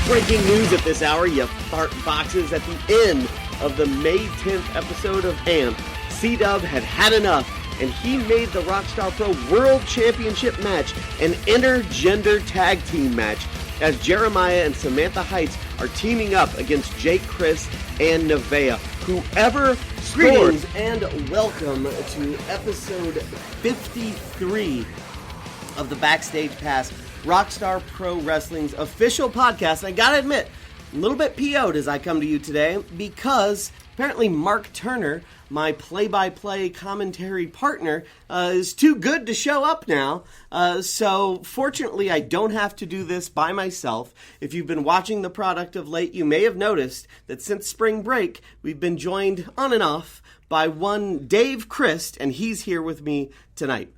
Breaking news at this hour, you fart boxes. At the end of the May 10th episode of AMP, C-Dub had had enough, and he made the Rockstar Pro World Championship match an intergender tag team match, as Jeremiah and Samantha Heights are teaming up against Jake, Crist, and Nevaeh. Whoever scores. And welcome to episode 53 of the Backstage Pass, Rockstar Pro Wrestling's official podcast. And I gotta admit, a little bit PO'd as I come to you today, because apparently Mark Turner, my play-by-play commentary partner, is too good to show up now. So fortunately, I don't have to do this by myself. If you've been watching the product of late, you may have noticed that since spring break, we've been joined on and off by one Dave Crist, and he's here with me tonight.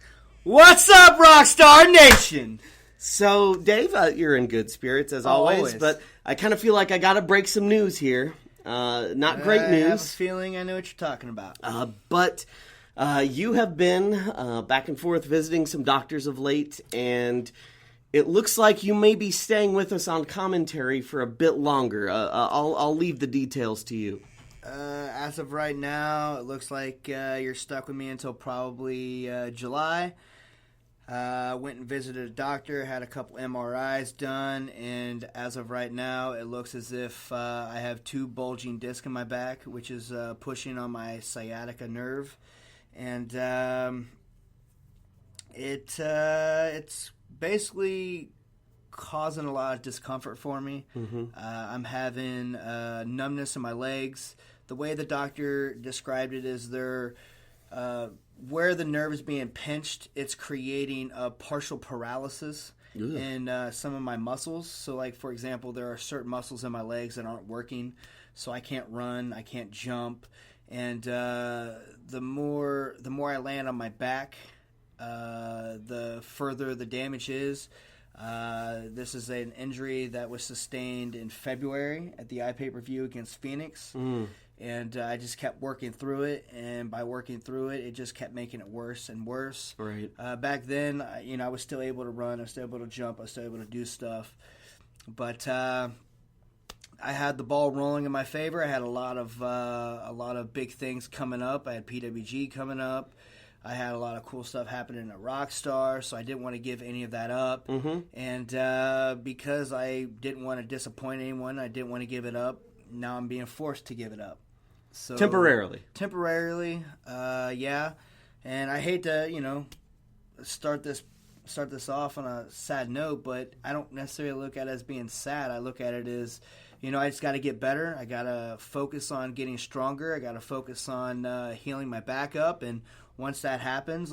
What's up, Rockstar Nation? So, Dave, you're in good spirits, as always, but I kind of feel like I got to break some news here. Not great news. I have a feeling I know what you're talking about. But you have been back and forth visiting some doctors of late, and it looks like you may be staying with us on commentary for a bit longer. I'll leave the details to you. As of right now, it looks like you're stuck with me until probably July. Went and visited a doctor, had a couple MRIs done, and as of right now, it looks as if I have two bulging discs in my back, which is pushing on my sciatica nerve, and it's basically causing a lot of discomfort for me. Mm-hmm. I'm having numbness in my legs. The way the doctor described it is they're where the nerve is being pinched, it's creating a partial paralysis in some of my muscles. So, like, for example, there are certain muscles in my legs that aren't working, so I can't run, I can't jump. And the more I land on my back, the further the damage is. This is an injury that was sustained in February at the iPay-per-view against Phoenix. And I just kept working through it, and by working through it, it just kept making it worse and worse. Right. Back then, I was still able to run, I was still able to jump, I was still able to do stuff. But I had the ball rolling in my favor. I had a lot of big things coming up. I had PWG coming up. I had a lot of cool stuff happening at Rockstar, so I didn't want to give any of that up. Mm-hmm. And because I didn't want to disappoint anyone, I didn't want to give it up. Now I'm being forced to give it up. So Temporarily, yeah. And I hate to, start this off on a sad note, but I don't necessarily look at it as being sad. I look at it as, I just got to get better. I got to focus on getting stronger. I got to focus on healing my back up. And once that happens,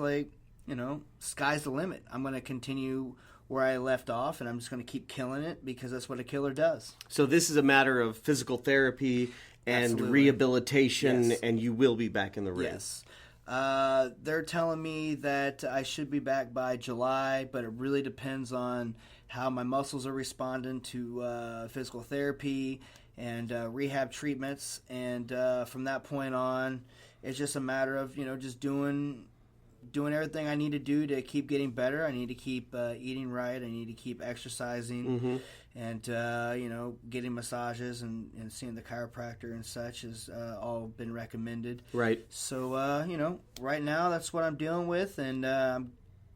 sky's the limit. I'm going to continue where I left off, and I'm just going to keep killing it because that's what a killer does. So this is a matter of physical therapy and Absolutely. Rehabilitation, Yes. And you will be back in the ring. Yes. They're telling me that I should be back by July, but it really depends on how my muscles are responding to physical therapy and rehab treatments. And from that point on, it's just a matter of, just doing everything I need to do to keep getting better. I need to keep eating right. I need to keep exercising. Mm-hmm. And, getting massages and seeing the chiropractor and such has all been recommended. Right. So, right now that's what I'm dealing with, and I'm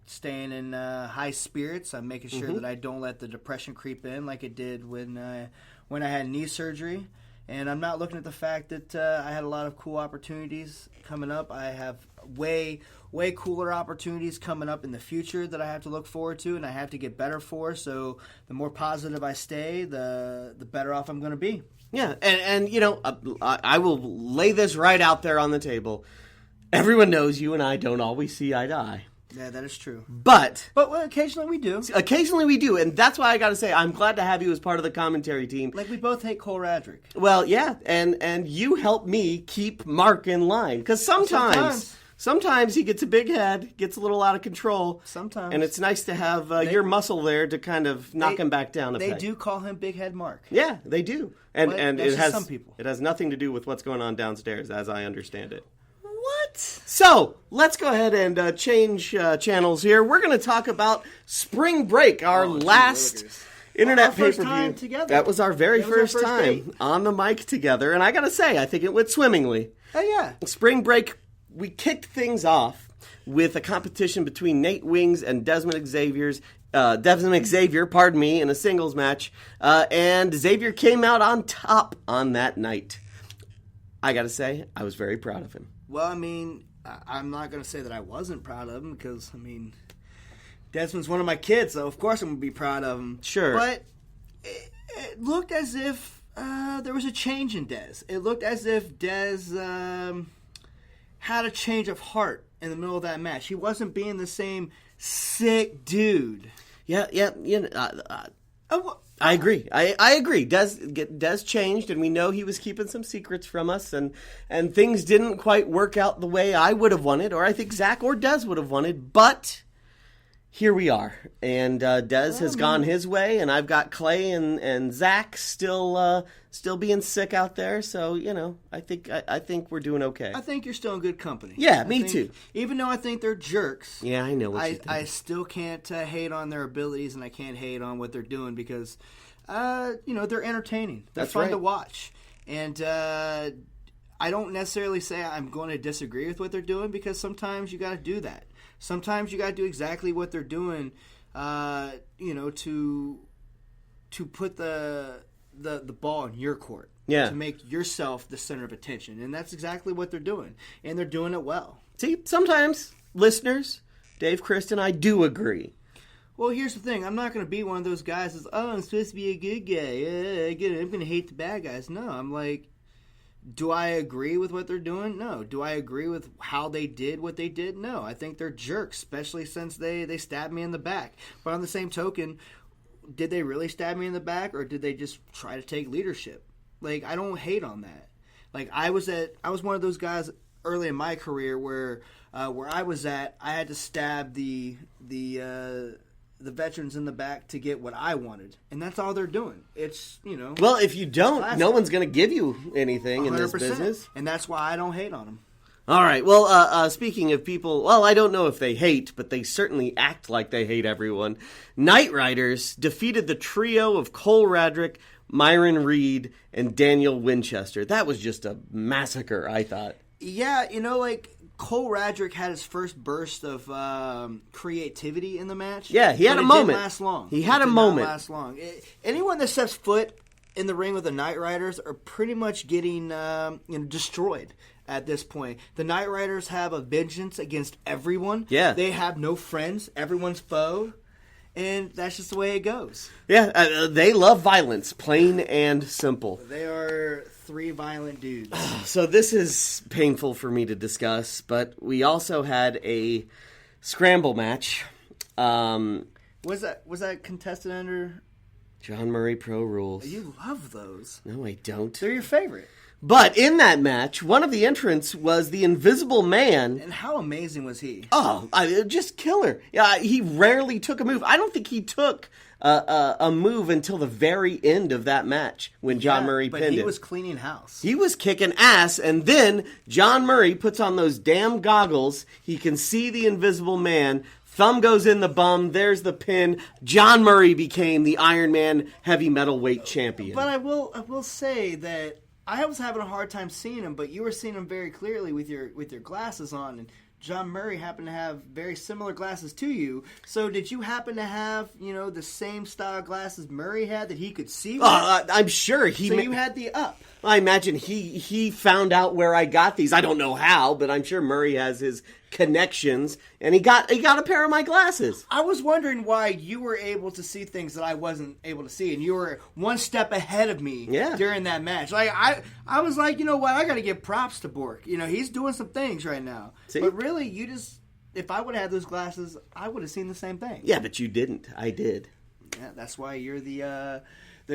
staying in high spirits. I'm making sure that I don't let the depression creep in like it did when I had knee surgery. And I'm not looking at the fact that I had a lot of cool opportunities coming up. I have way cooler opportunities coming up in the future that I have to look forward to and I have to get better for. So the more positive I stay, the better off I'm going to be. Yeah, and I will lay this right out there on the table. Everyone knows you and I don't always see eye to eye. Yeah, that is true. But occasionally we do. Occasionally we do, and that's why I got to say I'm glad to have you as part of the commentary team. Like, we both hate Cole Radrick. Well, yeah, and you help me keep Mark in line, because sometimes he gets a big head, gets a little out of control. Sometimes. And it's nice to have your muscle there to kind of knock him back down a peg. They do call him Big Head Mark. Yeah, they do. And that's it has some people. It has nothing to do with what's going on downstairs, as I understand it. What? So, let's go ahead and change channels here. We're going to talk about spring break, our last Internet Our first pay-per-view. time together. That was our very first time date. on the mic together. And I got to say, I think it went swimmingly. Oh, yeah. Spring break, we kicked things off with a competition between Nate Wings and Desmond Xavier, in a singles match. And Xavier came out on top on that night. I got to say, I was very proud of him. Well, I mean, I'm not going to say that I wasn't proud of him because, I mean, Desmond's one of my kids, so of course I'm going to be proud of him. Sure. But it looked as if there was a change in Dez. It looked as if Dez had a change of heart in the middle of that match. He wasn't being the same sick dude. Yeah. I agree. I agree. Des changed, and we know he was keeping some secrets from us, and things didn't quite work out the way I would have wanted, or I think Zach or Des would have wanted, but here we are. And Des has gone his way, and I've got Clay and Zach still being sick out there, so, you know, I think we're doing okay. I think you're still in good company. Yeah, me too. Even though I think they're jerks. Yeah, I know what you think. I still can't hate on their abilities, and I can't hate on what they're doing because, they're entertaining. They're That's fun right. to watch. And I don't necessarily say I'm going to disagree with what they're doing because sometimes you got to do that. Sometimes you got to do exactly what they're doing, to put the ball in your court. Yeah. To make yourself the center of attention. And that's exactly what they're doing. And they're doing it well. See, sometimes, listeners, Dave, Crist, and I do agree. Well, here's the thing. I'm not going to be one of those guys that's, I'm supposed to be a good guy. I'm going to hate the bad guys. No, I'm like, do I agree with what they're doing? No. Do I agree with how they did what they did? No. I think they're jerks, especially since they stabbed me in the back. But on the same token, did they really stab me in the back, or did they just try to take leadership? Like, I don't hate on that. Like, I was one of those guys early in my career where I was at, I had to stab the veterans in the back to get what I wanted. And that's all they're doing. It's, Well, if you don't, classic. no one's going to give you anything 100%. In this business. And that's why I don't hate on them. All right. Well, speaking of people, well, I don't know if they hate, but they certainly act like they hate everyone. Night Riders defeated the trio of Cole Radrick, Myron Reed, and Daniel Winchester. That was just a massacre, I thought. Yeah, Cole Radrick had his first burst of creativity in the match. Yeah, he had a moment. It didn't last long. He had a moment. It did not last long. Anyone that steps foot in the ring with the Night Riders are pretty much getting destroyed at this point. The Night Riders have a vengeance against everyone. Yeah. They have no friends. Everyone's foe. And that's just the way it goes. Yeah, they love violence, plain and simple. They are three violent dudes. So this is painful for me to discuss, but we also had a scramble match. Was that contested under John Murray Pro Rules? You love those. No, I don't. They're your favorite. But in that match, one of the entrants was the Invisible Man. And how amazing was he? Oh, just killer. Yeah, he rarely took a move. I don't think he took a move until the very end of that match when John Murray pinned him. But he was cleaning house. He was kicking ass, and then John Murray puts on those damn goggles. He can see the Invisible Man. Thumb goes in the bum. There's the pin. John Murray became the Iron Man heavy metal weight champion. But I will say that I was having a hard time seeing him, but you were seeing him very clearly with your glasses on, and John Murray happened to have very similar glasses to you. So did you happen to have, the same style glasses Murray had that he could see with? I'm sure he... So you had the up. I imagine he found out where I got these. I don't know how, but I'm sure Murray has his connections, and he got a pair of my glasses. I was wondering why you were able to see things that I wasn't able to see, and you were one step ahead of me during that match. Like I was like, you know what, I got to give props to Bork. He's doing some things right now. See? But really, if I would have had those glasses, I would have seen the same thing. Yeah, but you didn't. I did. Yeah, that's why you're the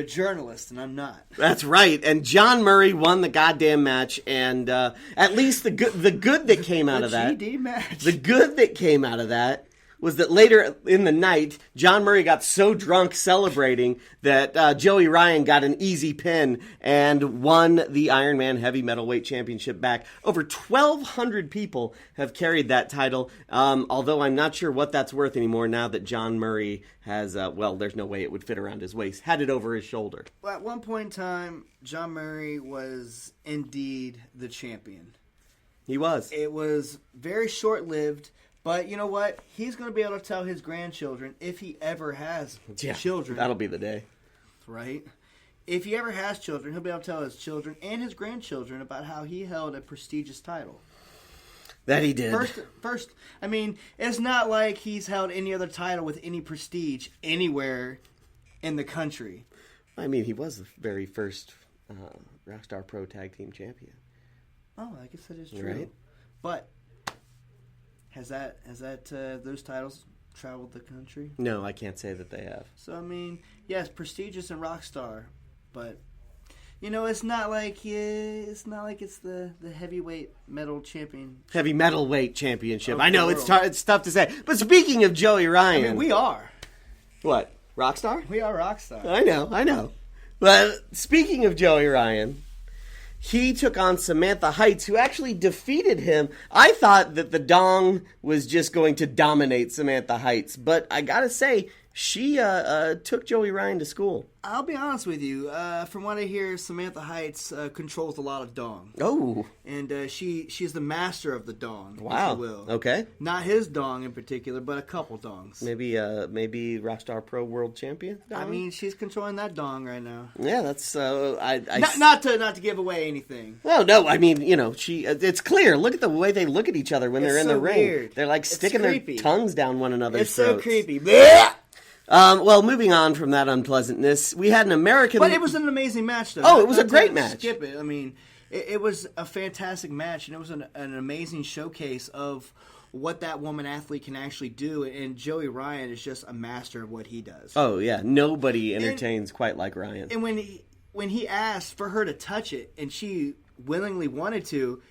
journalist, and I'm not. That's right. And John Murray won the goddamn match, and at least the good that came out of that. GD match. The good that came out of that was that later in the night, John Murray got so drunk celebrating that Joey Ryan got an easy pin and won the Iron Man Heavy Metalweight Championship back. Over 1,200 people have carried that title, although I'm not sure what that's worth anymore now that John Murray has, there's no way it would fit around his waist, had it over his shoulder. Well, at one point in time, John Murray was indeed the champion. He was. It was very short-lived. But you know what? He's going to be able to tell his grandchildren, if he ever has children. That'll be the day. Right? If he ever has children, he'll be able to tell his children and his grandchildren about how he held a prestigious title. That he did. First, I mean, it's not like he's held any other title with any prestige anywhere in the country. I mean, he was the very first Rockstar Pro Tag Team Champion. Oh, I guess that is true. Right? But Has those titles traveled the country? No, I can't say that they have. So I mean, yes, prestigious and Rockstar, but it's not like it's the heavyweight metal champion. Heavy metalweight championship. I know it's tough to say. But speaking of Joey Ryan, I mean, we are. What? Rockstar? We are Rockstar. I know. But speaking of Joey Ryan, he took on Samantha Heights, who actually defeated him. I thought that the Dong was just going to dominate Samantha Heights, but I gotta say, she took Joey Ryan to school. I'll be honest with you. From what I hear, Samantha Heights controls a lot of Dong. Oh. And she's the master of the Dong, wow. if you will. Okay. Not his Dong in particular, but a couple Dongs. Maybe Rockstar Pro World Champion Dong? I mean, she's controlling that Dong right now. Yeah, that's... Not to give away anything. No, I mean, it's clear. Look at the way they look at each other when they're in the ring. Weird. They're like sticking their tongues down one another's throats. It's so creepy. Blech! Moving on from that unpleasantness, we had an American... But it was an amazing match, though. Oh, it was a great match. Skip it. I mean, it was a fantastic match, and it was an amazing showcase of what that woman athlete can actually do, and Joey Ryan is just a master of what he does. Oh, yeah. Nobody entertains quite like Ryan. And when he asked for her to touch it, and she willingly wanted to,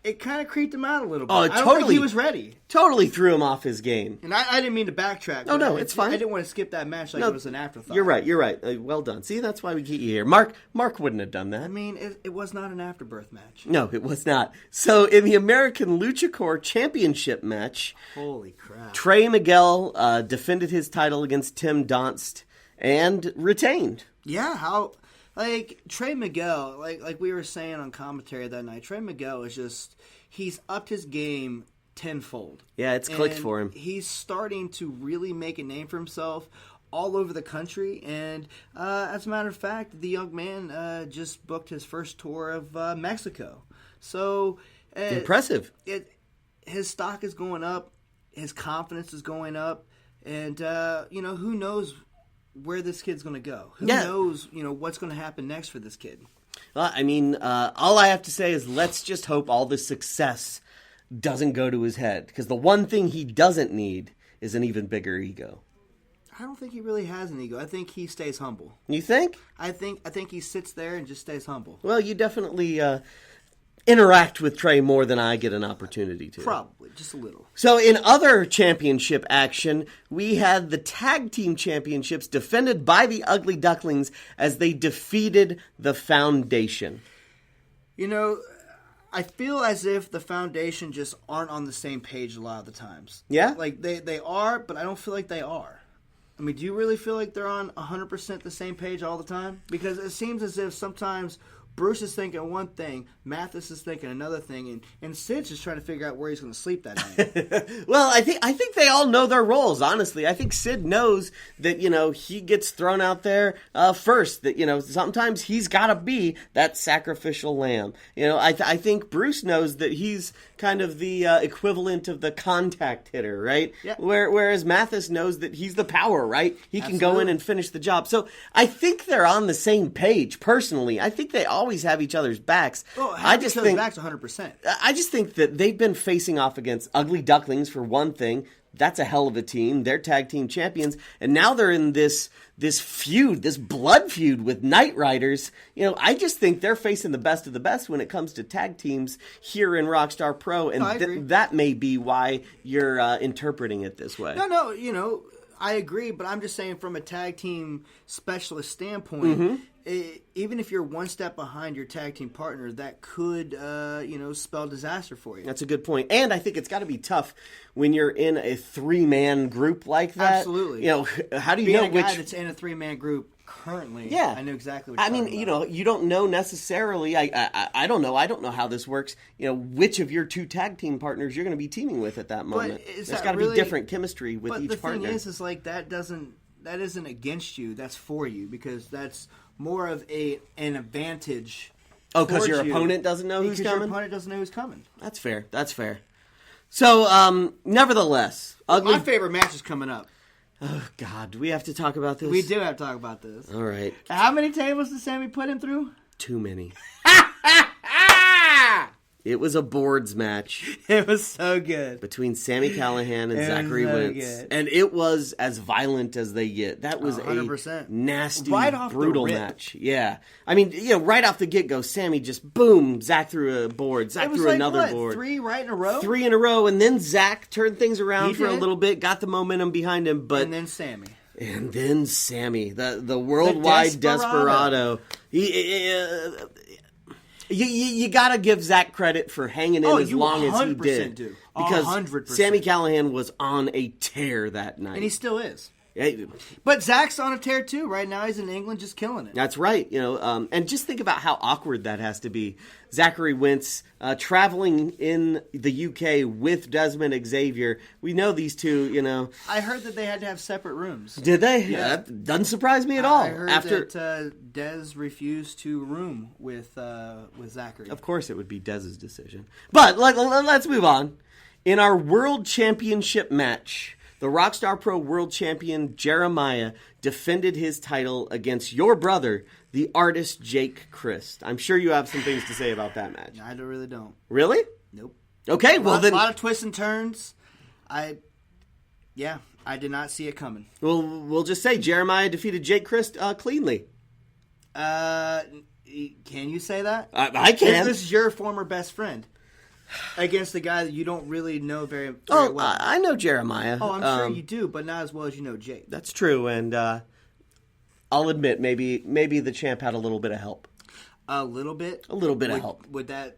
it kind of creeped him out a little bit. Oh, I don't think he was ready. Totally threw him off his game. And I didn't mean to backtrack. Oh, no, it's fine. I didn't want to skip that match like it was an afterthought. You're right. Well done. See, that's why we get you here. Mark wouldn't have done that. I mean, it was not an afterbirth match. No, it was not. So, in the American LuchaCore Championship match... Holy crap. Trey Miguel defended his title against Tim Donst and retained. Yeah, how... Like, Trey Miguel, like we were saying on commentary that night, Trey Miguel is just... He's upped his game tenfold. Yeah, it's clicked for him. He's starting to really make a name for himself all over the country. And as a matter of fact, the young man just booked his first tour of Mexico. So impressive. His stock is going up. His confidence is going up. And, who knows where this kid's going to go? Who knows, what's going to happen next for this kid? Well, I mean, all I have to say is let's just hope all this success doesn't go to his head. Because the one thing he doesn't need is an even bigger ego. I don't think he really has an ego. I think he stays humble. You think? I think he sits there and just stays humble. Well, you definitely interact with Trey more than I get an opportunity to. Probably, just a little. So in other championship action, we had the tag team championships defended by the Ugly Ducklings as they defeated the Foundation. I feel as if the Foundation just aren't on the same page a lot of the times. Yeah? Like, they are, but I don't feel like they are. I mean, do you really feel like they're on 100% the same page all the time? Because it seems as if sometimes Bruce is thinking one thing, Mathis is thinking another thing, and Sid's just trying to figure out where he's going to sleep that night. Well, I think they all know their roles, honestly. I think Sid knows that, he gets thrown out there first, that, sometimes he's got to be that sacrificial lamb. I think Bruce knows that he's kind of the equivalent of the contact hitter, right? Yeah. Whereas Mathis knows that he's the power, right? He can go in and finish the job. So I think they're on the same page, personally. I think they always have each other's backs. Well, I just think backs 100%. I just think that they've been facing off against Ugly Ducklings for one thing, That's a hell of a team. They're tag team champions. And now they're in this feud, this blood feud with Knight Riders. I just think they're facing the best of the best when it comes to tag teams here in Rockstar Pro. And that may be why you're interpreting it this way. No, I agree, but I'm just saying from a tag team specialist standpoint, even if you're one step behind your tag team partner, that could, spell disaster for you. That's a good point. And I think it's got to be tough when you're in a 3-man group like that. Absolutely. How do you Being know a guy that's in a 3-man group currently, I know exactly what you're talking about. You don't know necessarily. I don't know. I don't know how this works. Which of your 2 tag team partners you're going to be teaming with at that moment. There's got to be different chemistry with each partner. But the thing is like that isn't against you. That's for you because that's more of an advantage. Oh, because your opponent doesn't know who's coming? Your opponent doesn't know who's coming. That's fair. So, nevertheless, my favorite match is coming up. Oh, God. Do we have to talk about this? We do have to talk about this. All right. How many tables did Sammy put him through? Too many. It was a boards match. It was so good. Between Sami Callihan and Zachary Wentz. And it was as violent as they get. That was 100%. A nasty, brutal match. Yeah. I mean, right off the get-go, Sammy just, boom, Zach threw a board. Zach threw another board. 3 right in a row? 3 in a row. And then Zach turned things around for a little bit, got the momentum behind him. And then Sammy. The worldwide desperado. You got to give Zach credit for hanging in as long as he did. Do. Because 100%. Sami Callihan was on a tear that night. And he still is. Yeah. But Zach's on a tear too. Right now he's in England just killing it. That's right. And just think about how awkward that has to be. Zachary Wentz traveling in the UK with Desmond Xavier. We know these two, I heard that they had to have separate rooms. Did they? Yeah. That doesn't surprise me at all. I heard that Dez refused to room with Zachary. Of course it would be Dez's decision. But let's move on. In our World Championship match, the Rockstar Pro World Champion Jeremiah defended his title against your brother, the artist Jake Crist. I'm sure you have some things to say about that match. I really don't. Really? Nope. Okay, A lot of twists and turns. I did not see it coming. Well, we'll just say Jeremiah defeated Jake Crist cleanly. Can you say that? I can. This is your former best friend. Against the guy that you don't really know very well. I know Jeremiah. Oh, I'm sure you do, but not as well as you know Jake. That's true, and I'll admit, maybe the champ had a little bit of help. A little bit? A little bit of help. Would that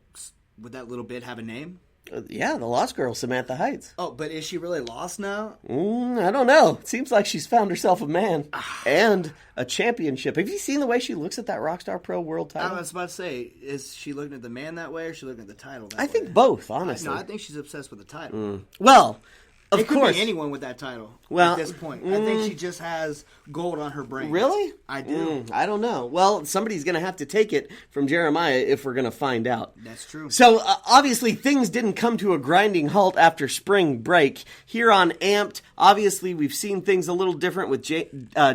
little bit have a name? Yeah, the Lost Girl, Samantha Heights. Oh, but is she really lost now? I don't know. It seems like she's found herself a man and a championship. Have you seen the way she looks at that Rockstar Pro World title? I was about to say, is she looking at the man that way or is she looking at the title that way? I think both, honestly. I think she's obsessed with the title. Well, of course. It could be anyone with that title at this point. I think she just has gold on her brain. Really? I do. I don't know. Well, somebody's going to have to take it from Jeremiah if we're going to find out. That's true. So, obviously, things didn't come to a grinding halt after spring break. Here on Amped, obviously, we've seen things a little different with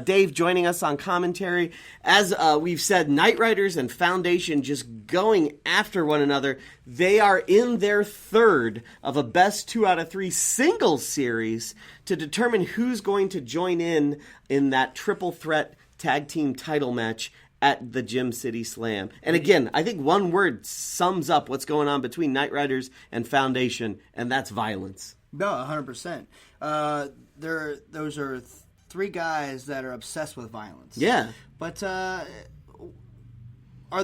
Dave joining us on commentary. As we've said, Knight Riders and Foundation just going after one another. They are in their third of a best 2 out of 3 singles series to determine who's going to join in that triple threat tag team title match at the Gym City Slam. And again, I think one word sums up what's going on between Knight Riders and Foundation, and that's violence. No, 100%. Those are 3 guys that are obsessed with violence. Yeah. But are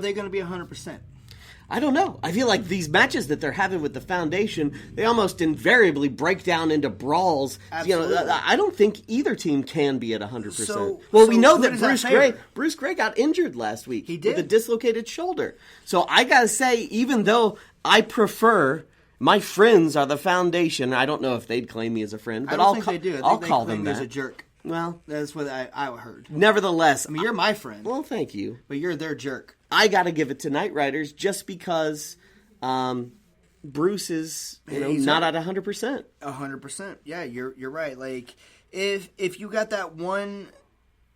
they going to be 100%? I don't know. I feel like these matches that they're having with the Foundation, they almost invariably break down into brawls. Absolutely. I don't think either team can be at 100%. We know that Bruce Gray got injured last week. He did. With a dislocated shoulder. So I got to say, even though I prefer... My friends are the Foundation. I don't know if they'd claim me as a friend, but I think they do. I'll call them that. As a jerk. Well, that's what I heard. Nevertheless, I mean, you're my friend. Well, thank you, but you're their jerk. I got to give it to Knight Riders just because Bruce is not at 100%. 100%. Yeah, you're right. Like if you got that one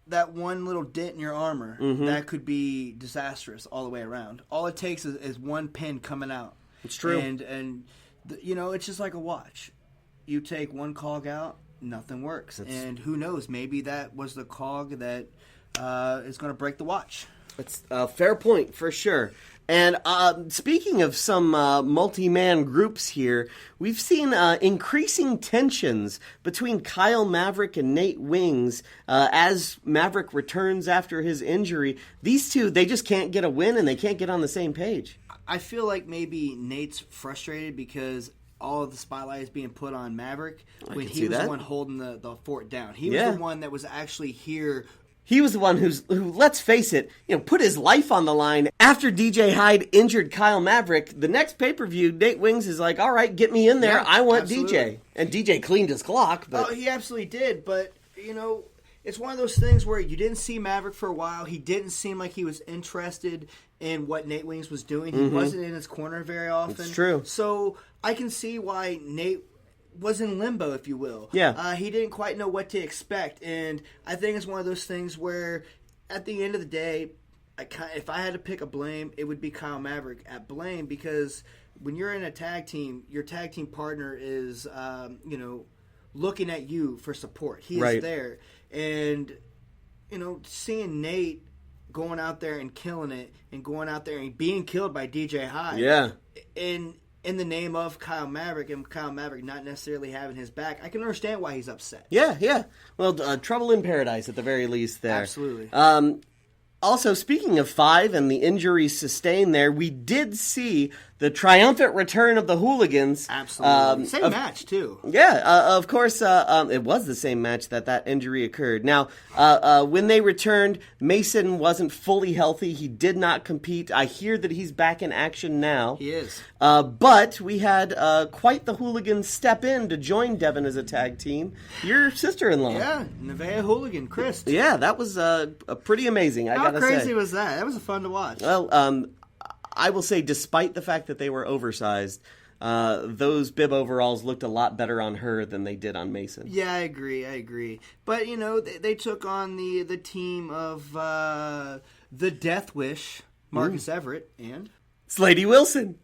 little dent in your armor, that could be disastrous all the way around. All it takes is one pin coming out. It's true. And it's just like a watch. you take one cog out, nothing works. And who knows, maybe that was the cog that is going to break the watch. That's a fair point, for sure. And speaking of some multi-man groups here, we've seen increasing tensions between Kyle Maverick and Nate Wings as Maverick returns after his injury. These two, they just can't get a win and they can't get on the same page. I feel like maybe Nate's frustrated because all of the spotlight is being put on Maverick when he was the one holding the fort down. He was the one that was actually here. He was the one who, let's face it, put his life on the line. After DJ Hyde injured Kyle Maverick, the next pay-per-view, Nate Wings is like, all right, get me in there. I want absolutely. DJ. And DJ cleaned his clock. But... Oh, he absolutely did. But, it's one of those things where you didn't see Maverick for a while. He didn't seem like he was interested in what Nate Wings was doing. He wasn't in his corner very often. It's true. So I can see why Nate was in limbo, if you will. Yeah. He didn't quite know what to expect. And I think it's one of those things where, at the end of the day, if I had to pick a blame, it would be Kyle Maverick at blame, because when you're in a tag team, your tag team partner is, looking at you for support. He is there. And, seeing Nate going out there and killing it and going out there and being killed by DJ Hyde. Yeah. In the name of Kyle Maverick and Kyle Maverick not necessarily having his back, I can understand why he's upset. Yeah. Well, trouble in paradise at the very least there. Absolutely. Also, speaking of 5 and the injuries sustained there, we did see the triumphant return of the Hooligans. Absolutely. Same match, too. Yeah, of course, it was the same match that injury occurred. Now, when they returned, Mason wasn't fully healthy. He did not compete. I hear that he's back in action now. He is. But we had quite the Hooligans step in to join Devin as a tag team. Your sister-in-law. Yeah, Nevaeh Hooligan, Crist. Yeah, that was pretty amazing, I gotta say. How crazy was that? That was fun to watch. Well, I will say, despite the fact that they were oversized, those bib overalls looked a lot better on her than they did on Mason. Yeah, I agree. But, they took on the team of the Death Wish, Marcus Everett, and Slady Wilson.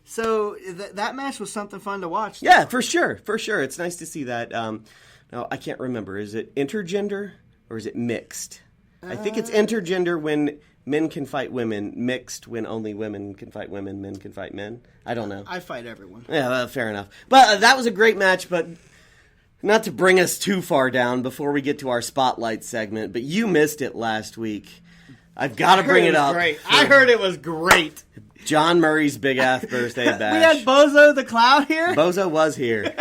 So that match was something fun to watch. Yeah, for sure. It's nice to see that. Now, I can't remember. Is it intergender or is it mixed? I think it's intergender when men can fight women, mixed when only women can fight women, men can fight men. I don't know. I fight everyone. Yeah, fair enough. But that was a great match, but not to bring us too far down before we get to our spotlight segment, but you missed it last week. I've got to bring it up. Great. I heard it was great. John Murray's big-ass birthday bash. We had Bozo the Clown here? Bozo was here.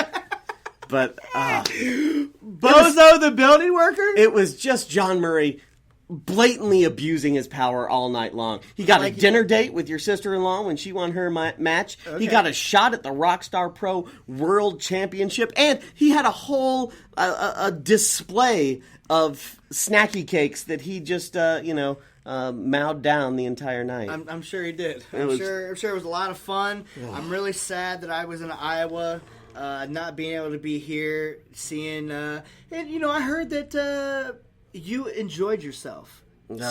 But, Bozo the building worker? It was just John Murray blatantly abusing his power all night long. He got a dinner date with your sister-in-law when she won her match. Okay. He got a shot at the Rockstar Pro World Championship. And he had a whole a display of snacky cakes that he just, mowed down the entire night. I'm sure he did. I'm sure it was a lot of fun. I'm really sad that I was in Iowa, not being able to be here, seeing... and, I heard that... you enjoyed yourself.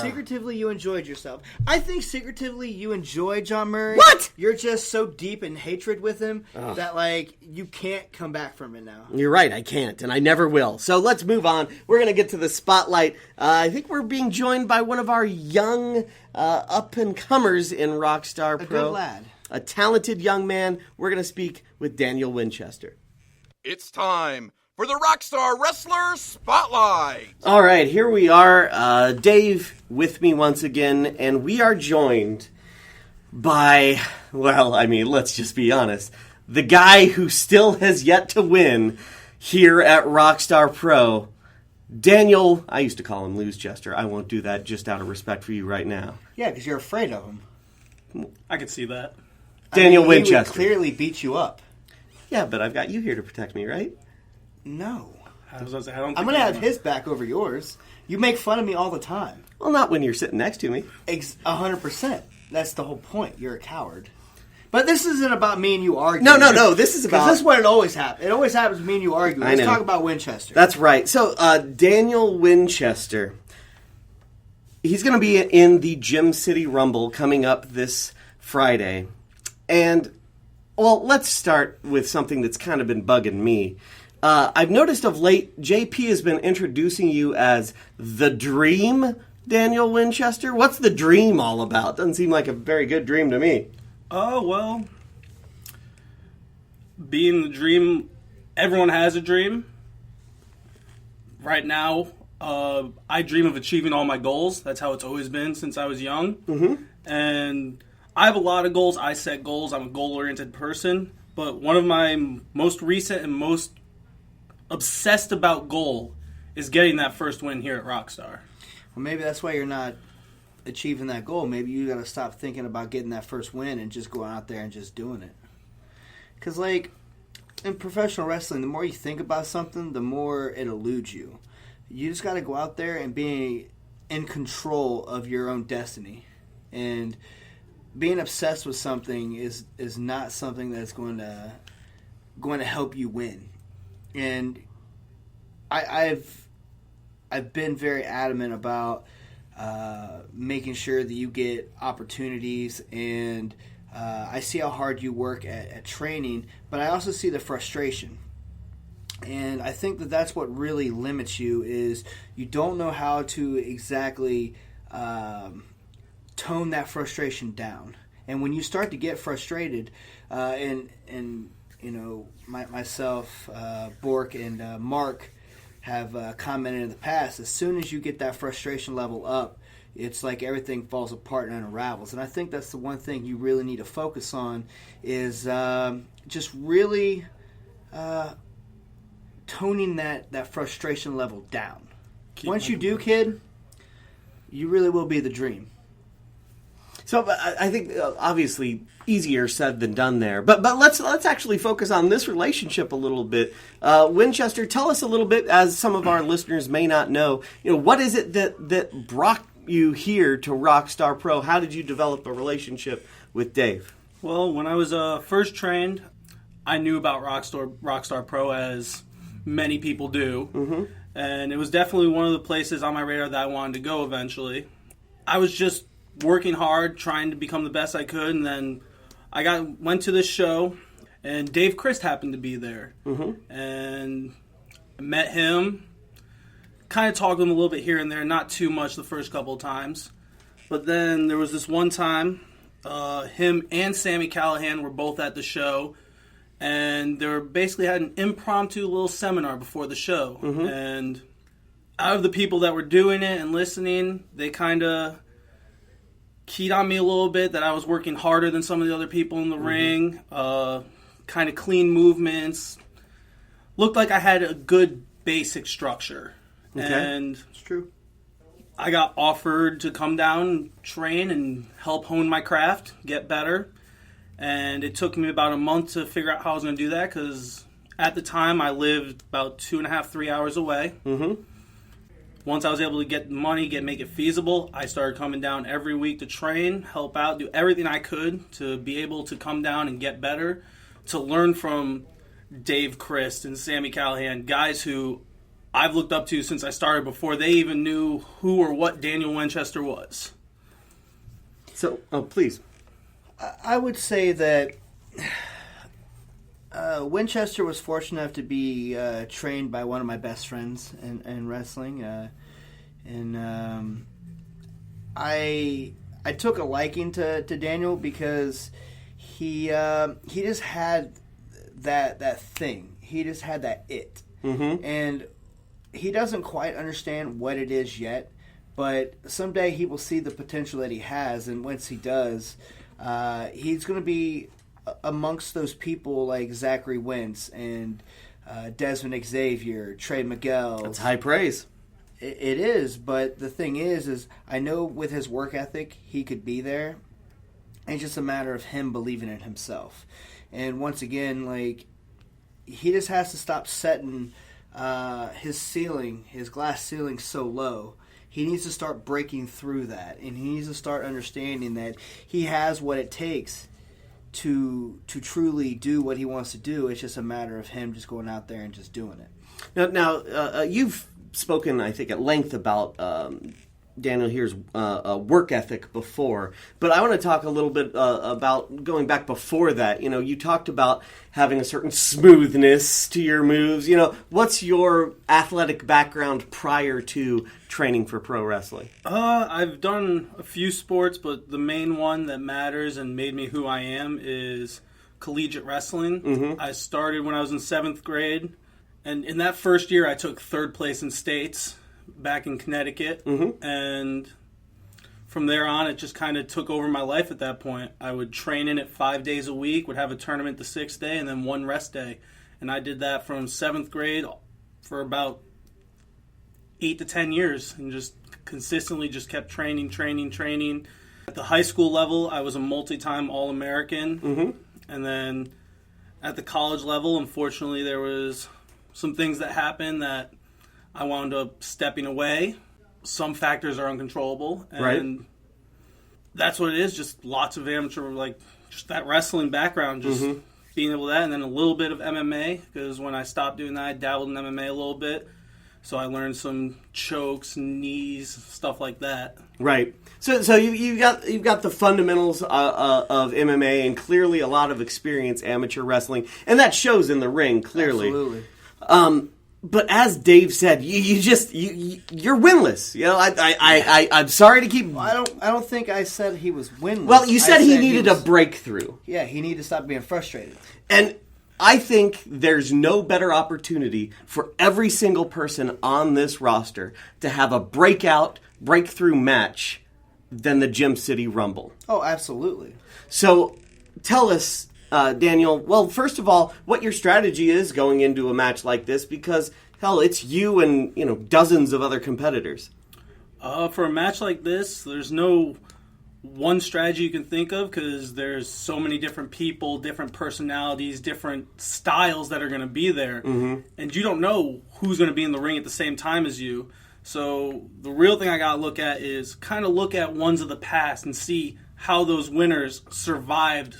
Secretively, you enjoyed yourself. I think secretively you enjoy John Murray. What? You're just so deep in hatred with him that, you can't come back from it now. You're right, I can't, and I never will. So let's move on. We're going to get to the spotlight. I think we're being joined by one of our young up-and-comers in Rockstar Pro. A good lad. A talented young man. We're going to speak with Daniel Winchester. It's time for the Rockstar Wrestler Spotlight. All right, here we are. Dave with me once again, and we are joined by, let's just be honest, the guy who still has yet to win here at Rockstar Pro, Daniel. I used to call him Losechester. I won't do that just out of respect for you right now. Yeah, because you're afraid of him. I could see that. Daniel Winchester. He would clearly beat you up. Yeah, but I've got you here to protect me, right? No. I'm going to have his back over yours. You make fun of me all the time. Well, not when you're sitting next to me. 100%. That's the whole point. You're a coward. But this isn't about me and you arguing. No. This is about... Because this is what it always happens. It always happens when me and you argue. Let's talk about Winchester. That's right. So, Daniel Winchester, he's going to be in the Gym City Rumble coming up this Friday. And Well, let's start with something that's kind of been bugging me. I've noticed of late, JP has been introducing you as the Dream Daniel Winchester. What's the dream all about? Doesn't seem like a very good dream to me. Oh, well, being the dream, everyone has a dream. Right now, I dream of achieving all my goals. That's how it's always been since I was young. Mm-hmm. And I have a lot of goals. I set goals. I'm a goal-oriented person. But one of my most recent and most obsessed about goal is getting that first win here at Rockstar. Well, maybe that's why you're not achieving that goal. Maybe you got to stop thinking about getting that first win and just going out there and just doing it. Because, like, in professional wrestling, the more you think about something, the more it eludes you. You just got to go out there and be in control of your own destiny. And being obsessed with something is not something that's going to help you win. And I've been very adamant about making sure that you get opportunities, and I see how hard you work at training, but I also see the frustration. And I think that that's what really limits you, is you don't know how to exactly tone that frustration down. And when you start to get frustrated, and you know, myself, Bork, and Mark have commented in the past, as soon as you get that frustration level up, it's like everything falls apart and unravels. And I think that's the one thing you really need to focus on, is just really toning that frustration level down. Once you do, kid, you really will be the dream. So I think obviously easier said than done there. But let's actually focus on this relationship a little bit. Winchester, tell us a little bit, as some of our listeners may not know, what is it that brought you here to Rockstar Pro? How did you develop a relationship with Dave? Well, when I was first trained, I knew about Rockstar Pro, as many people do. Mm-hmm. And it was definitely one of the places on my radar that I wanted to go eventually. I was just working hard, trying to become the best I could, and then I went to this show, and Dave Crist happened to be there. Mm-hmm. And I met him, kind of talked to him a little bit here and there, not too much the first couple of times. But then there was this one time, him and Sami Callihan were both at the show, and they basically had an impromptu little seminar before the show. Mm-hmm. And out of the people that were doing it and listening, they kind of keyed on me a little bit that I was working harder than some of the other people in the ring. Kind of clean movements. Looked like I had a good basic structure. Okay. And It's true. I got offered to come down, train, and help hone my craft, get better. And it took me about a month to figure out how I was going to do that, because at the time I lived about 2.5, 3 hours away. Mm-hmm. Once I was able to get the money, make it feasible, I started coming down every week to train, help out, do everything I could to be able to come down and get better, to learn from Dave Crist and Sami Callihan, guys who I've looked up to since I started, before they even knew who or what Daniel Winchester was. So, please. I would say that Winchester was fortunate enough to be trained by one of my best friends in wrestling, and I took a liking to Daniel because he just had that thing. He just had that it, Mm-hmm. and he doesn't quite understand what it is yet. But someday he will see the potential that he has, and once he does, he's going to be amongst those people like Zachary Wentz and Desmond Xavier, Trey Miguel. That's high praise. It is, but the thing is I know with his work ethic, he could be there. It's just a matter of him believing in himself. And once again, like, he just has to stop setting his glass ceiling so low. He needs to start breaking through that, and he needs to start understanding that he has what it takes to truly do what he wants to do. It's just a matter of him just going out there and just doing it. Now, you've spoken, I think, at length about Daniel here's work ethic before, but I want to talk a little bit about going back before that. You talked about having a certain smoothness to your moves. What's your athletic background prior to training for pro wrestling? I've done a few sports, but the main one that matters and made me who I am is collegiate wrestling. Mm-hmm. I started when I was in 7th grade, and in that first year I took 3rd place in states back in Connecticut, mm-hmm. and from there on it just kind of took over my life at that point. I would train in it 5 days a week, would have a tournament the 6th day, and then 1 rest day. And I did that from 7th grade for about 8 to 10 years, and just consistently just kept training. At the high school level, I was a multi-time All-American, mm-hmm. and then at the college level, unfortunately, there was some things that happened that I wound up stepping away. Some factors are uncontrollable, and right. That's what it is. Just lots of amateur, just that wrestling background, just mm-hmm. being able to that, and then a little bit of MMA, because when I stopped doing that, I dabbled in MMA a little bit. So I learned some chokes, knees, stuff like that. Right. So you've got the fundamentals of MMA and clearly a lot of experience amateur wrestling, and that shows in the ring clearly. Absolutely. But as Dave said, you're winless. I'm sorry to keep. Well, I don't think I said he was winless. Well, you said he needed a breakthrough. Yeah, he needed to stop being frustrated. And I think there's no better opportunity for every single person on this roster to have a breakthrough match than the Gym City Rumble. Oh, absolutely. So tell us, Daniel, well, first of all, what your strategy is going into a match like this, because, hell, it's you and, dozens of other competitors. For a match like this, there's no one strategy you can think of, because there's so many different people, different personalities, different styles that are going to be there. Mm-hmm. And you don't know who's going to be in the ring at the same time as you. So the real thing I got to look at is kind of look at ones of the past and see how those winners survived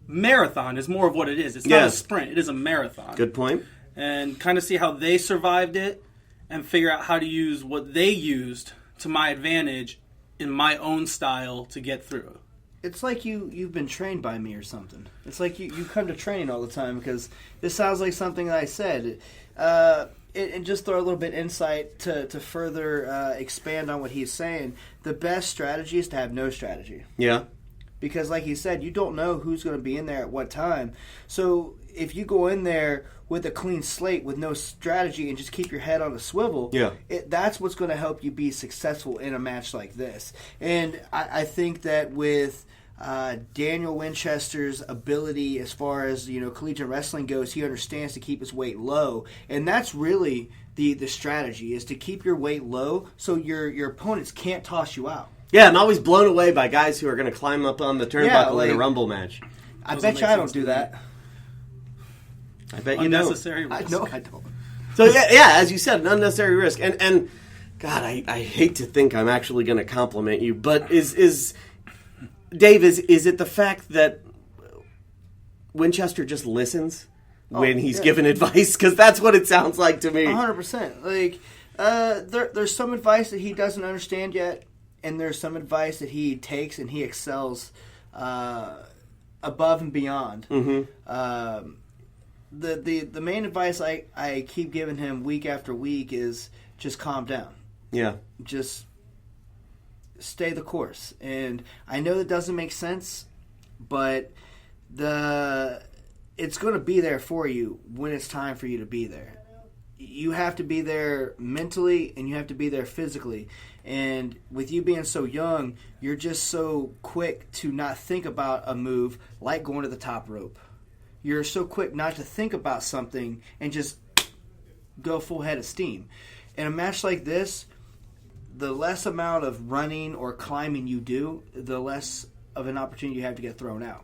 marathon is more of what it is. It's not a sprint. It is a marathon. Good point. And kind of see how they survived it and figure out how to use what they used to my advantage in my own style to get through. It's like you've been trained by me or something. It's like you come to training all the time, because this sounds like something that I said. And just throw a little bit insight to further expand on what he's saying. The best strategy is to have no strategy. Yeah. Because like he said, you don't know who's going to be in there at what time. So if you go in there with a clean slate, with no strategy, and just keep your head on a swivel, that's what's going to help you be successful in a match like this. And I think that with Daniel Winchester's ability as far as collegiate wrestling goes, he understands to keep his weight low. And that's really the strategy, is to keep your weight low so your opponents can't toss you out. Yeah, I'm always blown away by guys who are going to climb up on the turnbuckle in a Rumble match. I bet you I don't do that. I bet you don't. Unnecessary risk. No, I don't. So, yeah, as you said, an unnecessary risk. And God, I hate to think I'm actually going to compliment you, but Dave, is it the fact that Winchester just listens when he's given advice? Because that's what it sounds like to me. 100%. There's some advice that he doesn't understand yet, and there's some advice that he takes and he excels above and beyond. Mm-hmm. The main advice I keep giving him week after week is just calm down. Yeah. Just stay the course. And I know that doesn't make sense, but it's going to be there for you when it's time for you to be there. You have to be there mentally, and you have to be there physically. And with you being so young, you're just so quick to not think about a move like going to the top rope. You're so quick not to think about something and just go full head of steam. In a match like this, the less amount of running or climbing you do, the less of an opportunity you have to get thrown out.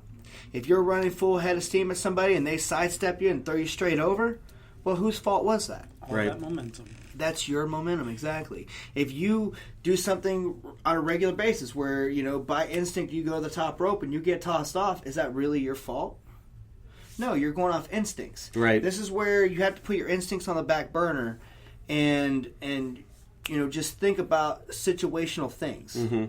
If you're running full head of steam at somebody and they sidestep you and throw you straight over, well, whose fault was that? All that momentum. That's your momentum, exactly. If you do something on a regular basis where, by instinct you go to the top rope and you get tossed off, is that really your fault? No, you're going off instincts. Right. This is where you have to put your instincts on the back burner and just think about situational things. Mm-hmm.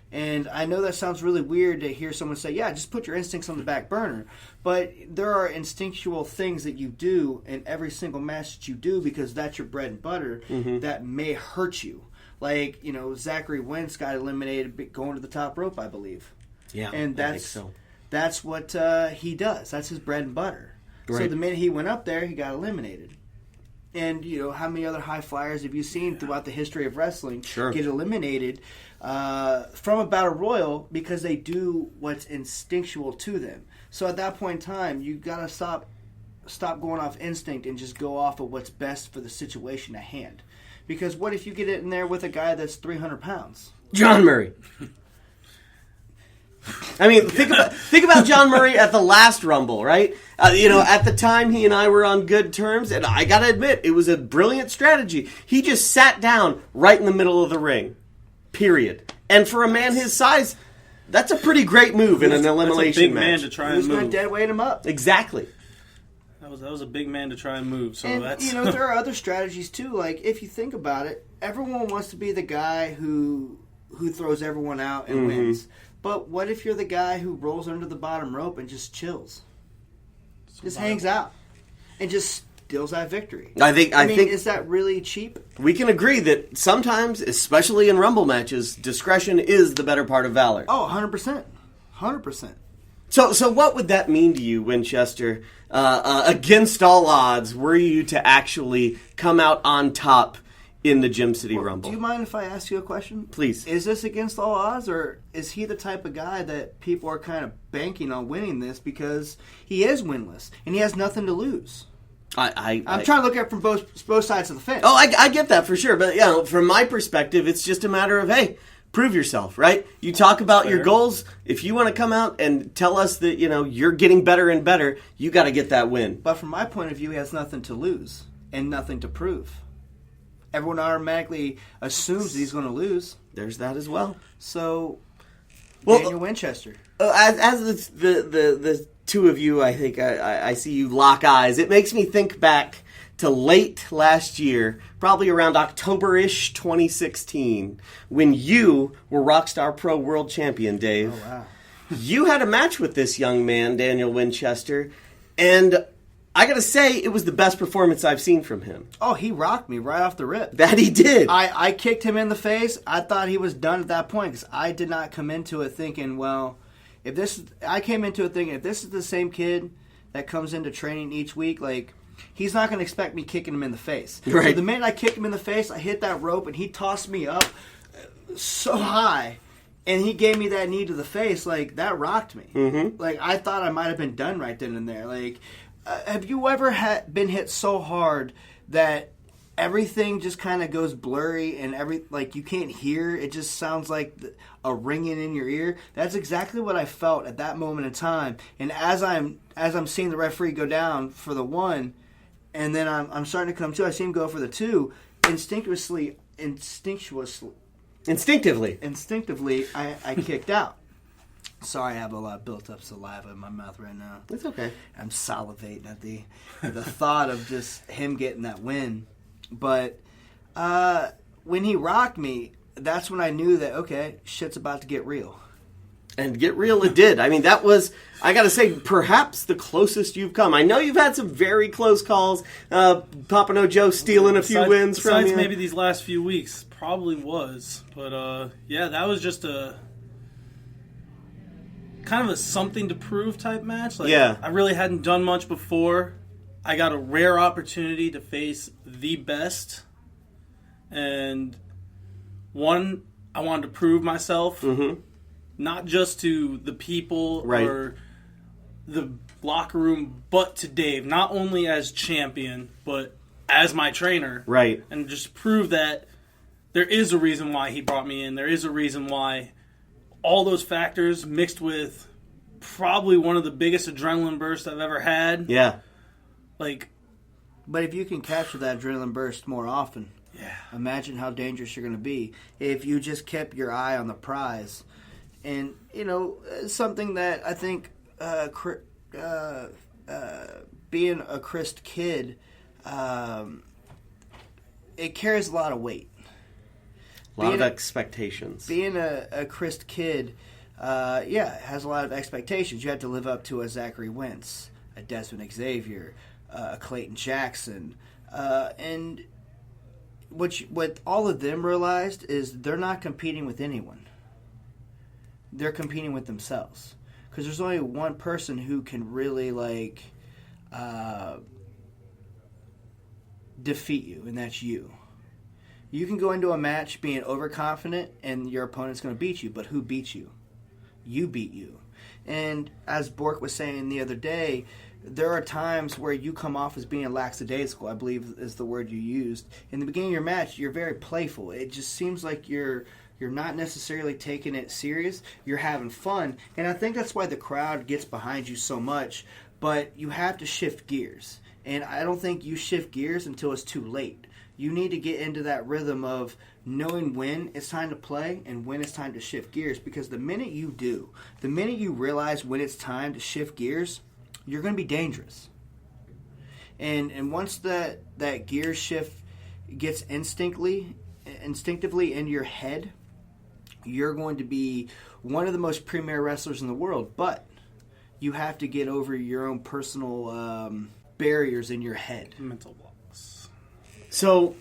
And I know that sounds really weird to hear someone say, yeah, just put your instincts on the back burner. But there are instinctual things that you do in every single match that you do because that's your bread and butter that may hurt you. Like, Zachary Wentz got eliminated going to the top rope, I believe. Yeah, and I think so. That's what he does. That's his bread and butter. Right. So the minute he went up there, he got eliminated. And, how many other high flyers have you seen throughout the history of wrestling get eliminated from a battle royal because they do what's instinctual to them? So at that point in time, you got to stop going off instinct and just go off of what's best for the situation at hand. Because what if you get in there with a guy that's 300 pounds? John Murray. I mean, think about John Murray at the last Rumble, right? At the time, he and I were on good terms, and I gotta admit, it was a brilliant strategy. He just sat down right in the middle of the ring, period. And for a man his size, that's a pretty great move in an elimination match. Man to try and Who's move. going to dead weight him up? Exactly. That was a big man to try and move. So and, that's there are other strategies too. Like if you think about it, everyone wants to be the guy who throws everyone out and wins. But what if you're the guy who rolls under the bottom rope and just chills? Just hangs out and just steals that victory. I think is that really cheap? We can agree that sometimes, especially in Rumble matches, discretion is the better part of valor. Oh, 100%. 100%. So what would that mean to you, Winchester? Against all odds, were you to actually come out on top in the Gym City Rumble? Do you mind if I ask you a question? Please. Is this against all odds, or is he the type of guy that people are kind of banking on winning this because he is winless and he has nothing to lose? I'm trying to look at it from both sides of the fence. Oh, I get that for sure. But, from my perspective, it's just a matter of, hey, prove yourself, right? You talk about your goals. If you want to come out and tell us that, you're getting better and better, you got to get that win. But from my point of view, he has nothing to lose and nothing to prove. Everyone automatically assumes that he's going to lose. There's that as well. So, Daniel Winchester. As the two of you, I think I see you lock eyes. It makes me think back to late last year, probably around October-ish 2016, when you were Rockstar Pro World Champion, Dave. Oh, wow. You had a match with this young man, Daniel Winchester, and I gotta say, it was the best performance I've seen from him. Oh, he rocked me right off the rip. That he did. I kicked him in the face. I thought he was done at that point because I did not come into it thinking, I came into it thinking, if this is the same kid that comes into training each week, he's not going to expect me kicking him in the face. Right. So the minute I kicked him in the face, I hit that rope, and he tossed me up so high, and he gave me that knee to the face. That rocked me. Mm-hmm. I thought I might have been done right then and there. Have you ever been hit so hard that everything just kind of goes blurry and you can't hear? It just sounds like a ringing in your ear. That's exactly what I felt at that moment in time. And as I'm seeing the referee go down for the 1, and then I'm starting to come to, I see him go for the 2. Instinctively, I kicked out. Sorry, I have a lot of built-up saliva in my mouth right now. It's okay. I'm salivating at the thought of just him getting that win. But when he rocked me, that's when I knew that, okay, shit's about to get real. And get real it did. I mean, that was, I got to say, perhaps the closest you've come. I know you've had some very close calls. Papano Joe stealing a few wins from you. Besides maybe these last few weeks. Probably was. But, that was just a kind of a something to prove type match. I really hadn't done much before. I got a rare opportunity to face the best. And one, I wanted to prove myself. Mm-hmm. Not just to the people or the locker room, but to Dave. Not only as champion, but as my trainer. Right. And just prove that there is a reason why he brought me in. There is a reason why all those factors mixed with probably one of the biggest adrenaline bursts I've ever had. Yeah. But if you can capture that adrenaline burst more often, imagine how dangerous you're going to be if you just kept your eye on the prize. And, something that I think being a Crist kid, it carries a lot of weight. A lot of expectations. Being a Crist kid, has a lot of expectations. You have to live up to a Zachary Wentz, a Desmond Xavier, a Clayton Jackson, and what all of them realized is they're not competing with anyone. They're competing with themselves, because there's only one person who can really defeat you, and that's you. You can go into a match being overconfident and your opponent's going to beat you, but who beats you? You beat you. And as Bork was saying the other day, there are times where you come off as being lackadaisical, I believe is the word you used. In the beginning of your match, you're very playful. It just seems like you're not necessarily taking it serious. You're having fun. And I think that's why the crowd gets behind you so much. But you have to shift gears. And I don't think you shift gears until it's too late. You need to get into that rhythm of knowing when it's time to play and when it's time to shift gears. Because the minute you do, the minute you realize when it's time to shift gears, you're going to be dangerous. And once that gear shift gets instinctively in your head, you're going to be one of the most premier wrestlers in the world. But you have to get over your own personal barriers in your head. Mental blocks. So,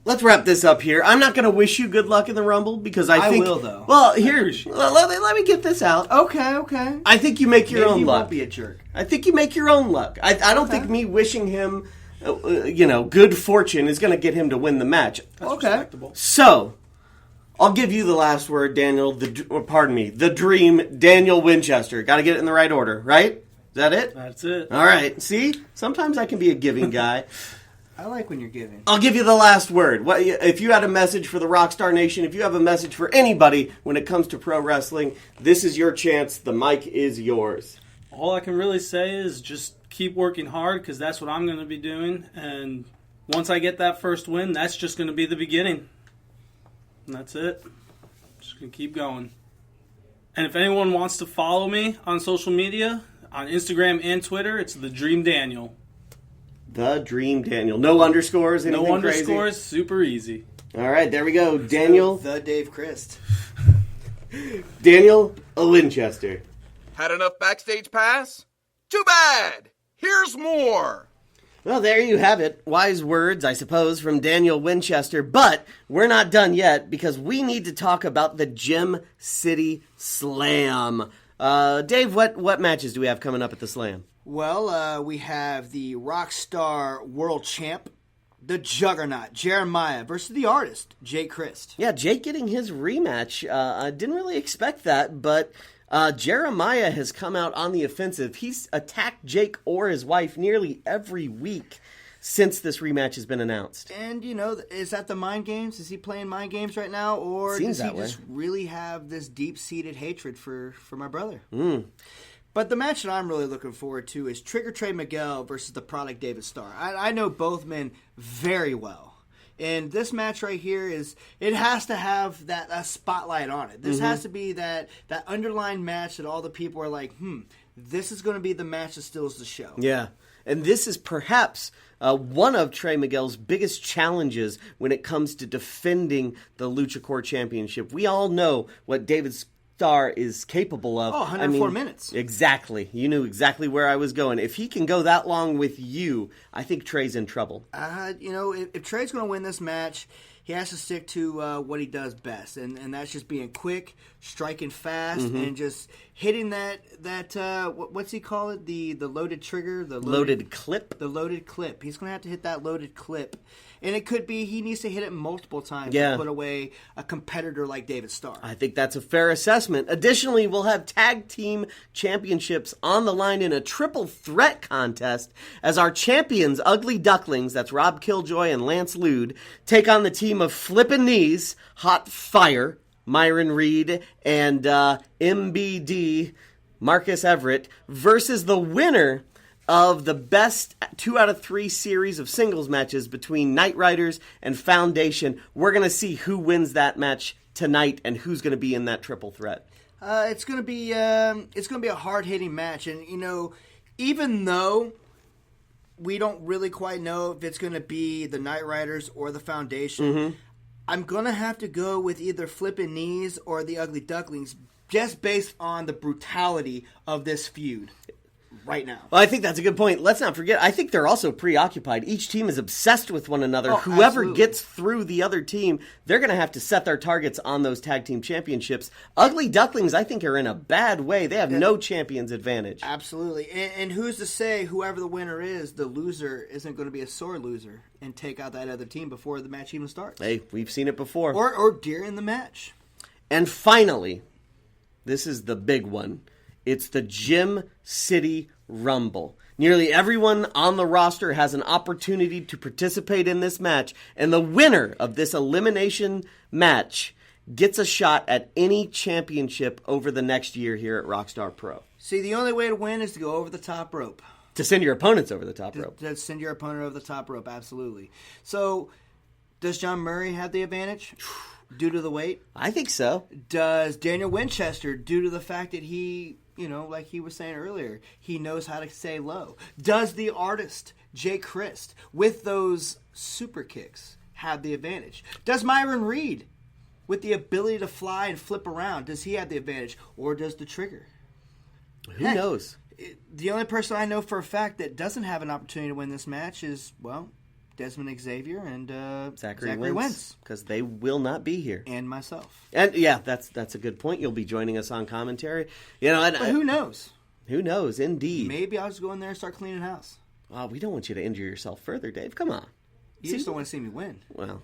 let's wrap this up here. I'm not going to wish you good luck in the Rumble because I think... I will, though. Well, here, let me get this out. Okay. I think you make your own luck. You won't be a jerk. I think you make your own luck. I don't think me wishing him, good fortune is going to get him to win the match. That's respectable. So, I'll give you the last word, Daniel. The Dream, Daniel Winchester. Got to get it in the right order, right? Is that it? That's it. All right. See? Sometimes I can be a giving guy. I like when you're giving. I'll give you the last word. If you had a message for the Rockstar Nation, if you have a message for anybody when it comes to pro wrestling, this is your chance. The mic is yours. All I can really say is just keep working hard, because that's what I'm going to be doing. And once I get that first win, that's just going to be the beginning. And that's it. Just going to keep going. And if anyone wants to follow me on social media, on Instagram and Twitter, it's The Dream Daniel. The Dream Daniel. No underscores, anything No underscores, crazy? super easy. All right, there we go. Daniel. The Dave Crist. Daniel Winchester. Had enough Backstage Pass? Too bad! Here's more! Well, there you have it. Wise words, I suppose, from Daniel Winchester. But we're not done yet, because we need to talk about the Gem City Slam. Dave, what matches do we have coming up at the Slam? Well, we have the Rockstar World Champ, the Juggernaut, Jeremiah, versus the Artist, Jake Crist. Yeah, Jake getting his rematch. I didn't really expect that, but Jeremiah has come out on the offensive. He's attacked Jake or his wife nearly every week since this rematch has been announced. And, is that the mind games? Is he playing mind games right now? Or Seems does he that way. just really have this deep-seated hatred for my brother? But the match that I'm really looking forward to is Trigger Trey Miguel versus the Product David Starr. I know both men very well. And this match right here it has to have that spotlight on it. This has to be that underlined match that all the people are like, this is going to be the match that steals the show. Yeah. And this is perhaps one of Trey Miguel's biggest challenges when it comes to defending the Lucha Core Championship. We all know what David Starr is capable of. 104 minutes. Exactly. You knew exactly where I was going. If he can go that long with you, I think Trey's in trouble. If Trey's going to win this match, he has to stick to what he does best, and that's just being quick, striking fast, and just hitting that what's he call it? The loaded trigger, the loaded clip. The loaded clip. He's going to have to hit that loaded clip, and it could be he needs to hit it multiple times to put away a competitor like David Starr. I think that's a fair assessment. Additionally, we'll have tag team championships on the line in a triple threat contest as our champions, Ugly Ducklings, that's Rob Killjoy and Lance Lude, take on the team of Flippin' Knees, Hot Fire, Myron Reed, and MBD, Marcus Everett, versus the winner of the best 2 out of 3 series of singles matches between Knight Riders and Foundation. We're going to see who wins that match tonight and who's going to be in that triple threat. It's going to be a hard-hitting match, and even though we don't really quite know if it's going to be the Knight Riders or the Foundation, I'm going to have to go with either Flippin' Knees or the Ugly Ducklings, just based on the brutality of this feud right now. Well, I think that's a good point. Let's not forget, I think they're also preoccupied. Each team is obsessed with one another. Whoever absolutely. gets through the other team, they're going to have to set their targets on those tag team championships. Ugly Ducklings, I think, are in a bad way. They have no champion's advantage. Absolutely. And who's to say whoever the winner is, the loser isn't going to be a sore loser and take out that other team before the match even starts? Hey, we've seen it before. Or during the match. And finally, this is the big one. It's the Gym City Rumble. Nearly everyone on the roster has an opportunity to participate in this match, and the winner of this elimination match gets a shot at any championship over the next year here at Rockstar Pro. See, the only way to win is to go over the top rope. To send your opponents over the top rope. To send your opponent over the top rope, absolutely. So, does John Murray have the advantage due to the weight? I think so. Does Daniel Winchester, due to the fact that he, like he was saying earlier, he knows how to stay low? Does the artist, Crist, with those super kicks, have the advantage? Does Myron Reed, with the ability to fly and flip around, does he have the advantage? Or does the Trigger? Who knows? The only person I know for a fact that doesn't have an opportunity to win this match is, Desmond Xavier and Zachary Wentz. Because they will not be here. And myself. And yeah, that's a good point. You'll be joining us on commentary. But who knows? Who knows, indeed. Maybe I'll just go in there and start cleaning house. Oh, we don't want you to injure yourself further, Dave. Come on. You just don't want to see me win. Well,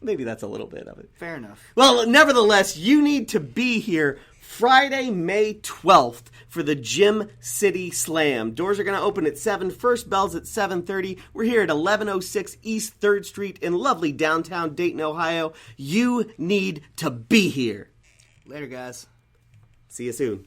maybe that's a little bit of it. Fair enough. Well, nevertheless, you need to be here Friday, May 12th for the Gym City Slam. Doors are going to open at 7. First bell's at 7:30. We're here at 1106 East 3rd Street in lovely downtown Dayton, Ohio. You need to be here. Later, guys. See you soon.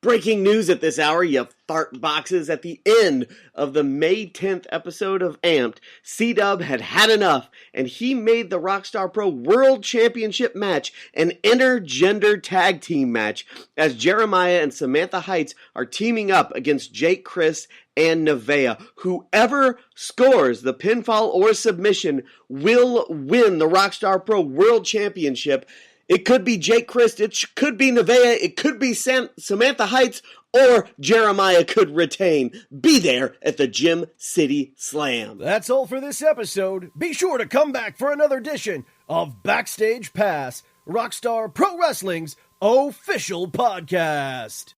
Breaking news at this hour, you fart boxes. At the end of the May 10th episode of Amped, C-Dub had had enough, and he made the Rockstar Pro World Championship match an intergender tag team match, as Jeremiah and Samantha Heights are teaming up against Jake Crist and Nevaeh. Whoever scores the pinfall or submission will win the Rockstar Pro World Championship. It could be Jake Crist, it could be Nevaeh, it could be Samantha Heights, or Jeremiah could retain. Be there at the Gym City Slam. That's all for this episode. Be sure to come back for another edition of Backstage Pass, Rockstar Pro Wrestling's official podcast.